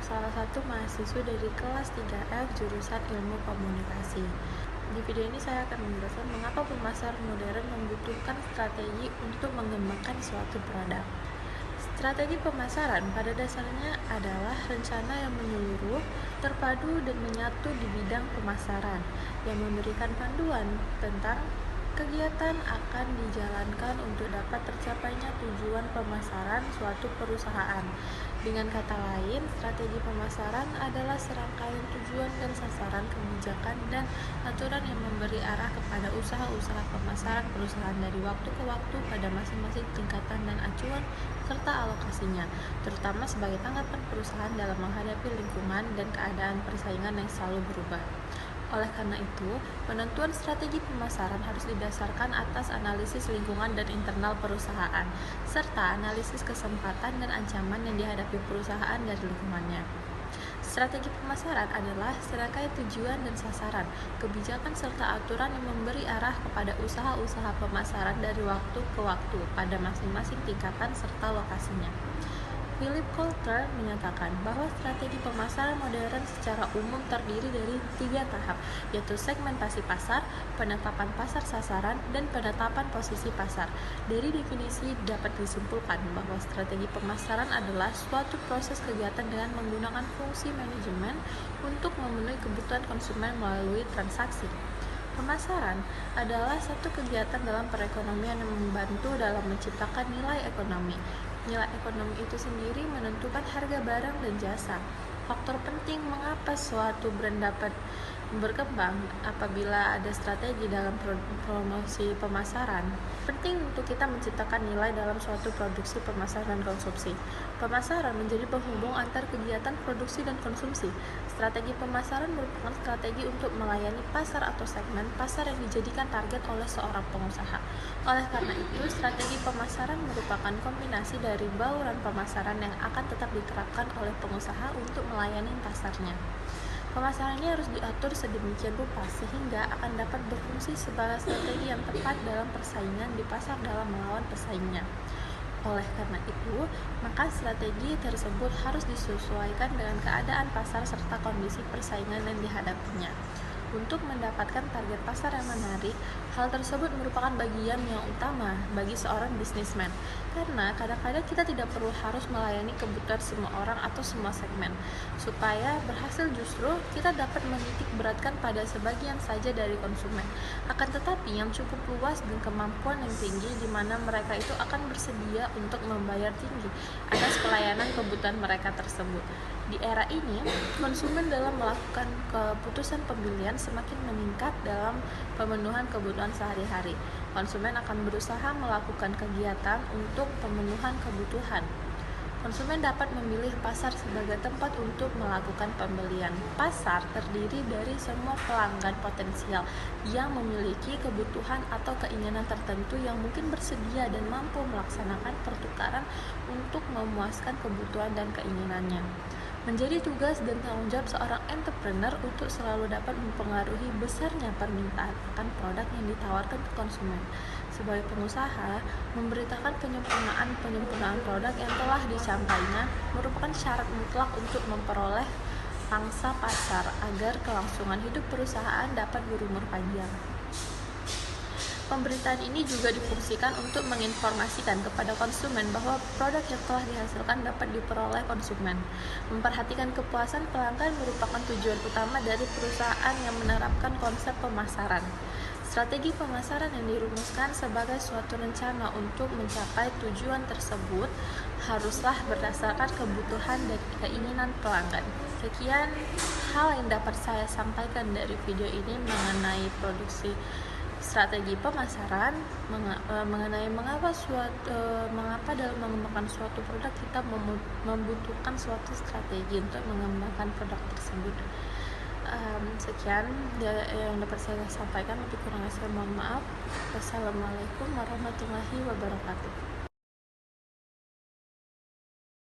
salah satu mahasiswa dari kelas 3F jurusan Ilmu Komunikasi. Di video ini saya akan menjelaskan mengapa pemasaran modern membutuhkan strategi untuk mengembangkan suatu produk. Strategi pemasaran pada dasarnya adalah rencana yang menyeluruh, terpadu, dan menyatu di bidang pemasaran yang memberikan panduan tentang kegiatan akan dijalankan untuk dapat tercapainya tujuan pemasaran suatu perusahaan. Dengan kata lain, strategi pemasaran adalah serangkaian tujuan dan sasaran kebijakan dan aturan yang memberi arah kepada usaha-usaha pemasaran perusahaan dari waktu ke waktu pada masing-masing tingkatan dan acuan serta alokasinya, terutama sebagai tanggapan perusahaan dalam menghadapi lingkungan dan keadaan persaingan yang selalu berubah. Oleh karena itu, penentuan strategi pemasaran harus didasarkan atas analisis lingkungan dan internal perusahaan, serta analisis kesempatan dan ancaman yang dihadapi perusahaan dari lingkungannya. Strategi pemasaran adalah serangkaian tujuan dan sasaran, kebijakan serta aturan yang memberi arah kepada usaha-usaha pemasaran dari waktu ke waktu pada masing-masing tingkatan serta lokasinya. Philip Kotler menyatakan bahwa strategi pemasaran modern secara umum terdiri dari 3 tahap, yaitu segmentasi pasar, penetapan pasar sasaran, dan penetapan posisi pasar. Dari definisi dapat disimpulkan bahwa strategi pemasaran adalah suatu proses kegiatan dengan menggunakan fungsi manajemen untuk memenuhi kebutuhan konsumen melalui transaksi. Pemasaran adalah satu kegiatan dalam perekonomian yang membantu dalam menciptakan nilai ekonomi. Nilai ekonomi itu sendiri menentukan harga barang dan jasa. Faktor penting mengapa suatu brand dapat berkembang apabila ada strategi dalam promosi pemasaran. Penting untuk kita menciptakan nilai dalam suatu produksi, pemasaran, dan konsumsi. Pemasaran menjadi penghubung antar kegiatan produksi dan konsumsi. Strategi pemasaran merupakan strategi untuk melayani pasar atau segmen pasar yang dijadikan target oleh seorang pengusaha. Oleh karena itu, strategi pemasaran merupakan kombinasi dari bauran pemasaran yang akan tetap diterapkan oleh pengusaha untuk melayani pasarnya. Pemasarannya harus diatur sedemikian rupa sehingga akan dapat berfungsi sebagai strategi yang tepat dalam persaingan di pasar dalam melawan pesaingnya. Oleh karena itu, maka strategi tersebut harus disesuaikan dengan keadaan pasar serta kondisi persaingan yang dihadapinya. Untuk mendapatkan target pasar yang menarik, hal tersebut merupakan bagian yang utama bagi seorang bisnismen. Karena kadang-kadang kita tidak perlu harus melayani kebutuhan semua orang atau semua segmen. Supaya berhasil justru kita dapat menitik beratkan pada sebagian saja dari konsumen. Akan tetapi yang cukup luas dan kemampuan yang tinggi di mana mereka itu akan bersedia untuk membayar tinggi atas pelayanan kebutuhan mereka tersebut. Di era ini, konsumen dalam melakukan keputusan pembelian semakin meningkat dalam pemenuhan kebutuhan sehari-hari. Konsumen akan berusaha melakukan kegiatan untuk pemenuhan kebutuhan. Konsumen dapat memilih pasar sebagai tempat untuk melakukan pembelian. Pasar terdiri dari semua pelanggan potensial yang memiliki kebutuhan atau keinginan tertentu yang mungkin bersedia dan mampu melaksanakan pertukaran untuk memuaskan kebutuhan dan keinginannya. Menjadi tugas dan tanggung jawab seorang entrepreneur untuk selalu dapat mempengaruhi besarnya permintaan akan produk yang ditawarkan ke konsumen. Sebagai pengusaha, memberitakan penyempurnaan produk yang telah dicapainya merupakan syarat mutlak untuk memperoleh pangsa pasar agar kelangsungan hidup perusahaan dapat berumur panjang. Pemberitaan ini juga difungsikan untuk menginformasikan kepada konsumen bahwa produk yang telah dihasilkan dapat diperoleh konsumen. Memperhatikan kepuasan pelanggan merupakan tujuan utama dari perusahaan yang menerapkan konsep pemasaran. Strategi pemasaran yang dirumuskan sebagai suatu rencana untuk mencapai tujuan tersebut haruslah berdasarkan kebutuhan dan keinginan pelanggan. Sekian hal yang dapat saya sampaikan dari video ini mengenai produksi strategi pemasaran, mengenai mengapa dalam mengembangkan suatu produk kita membutuhkan suatu strategi untuk mengembangkan produk tersebut. Sekian yang dapat saya sampaikan, lebih kurangnya saya mohon maaf. Wassalamualaikum warahmatullahi wabarakatuh.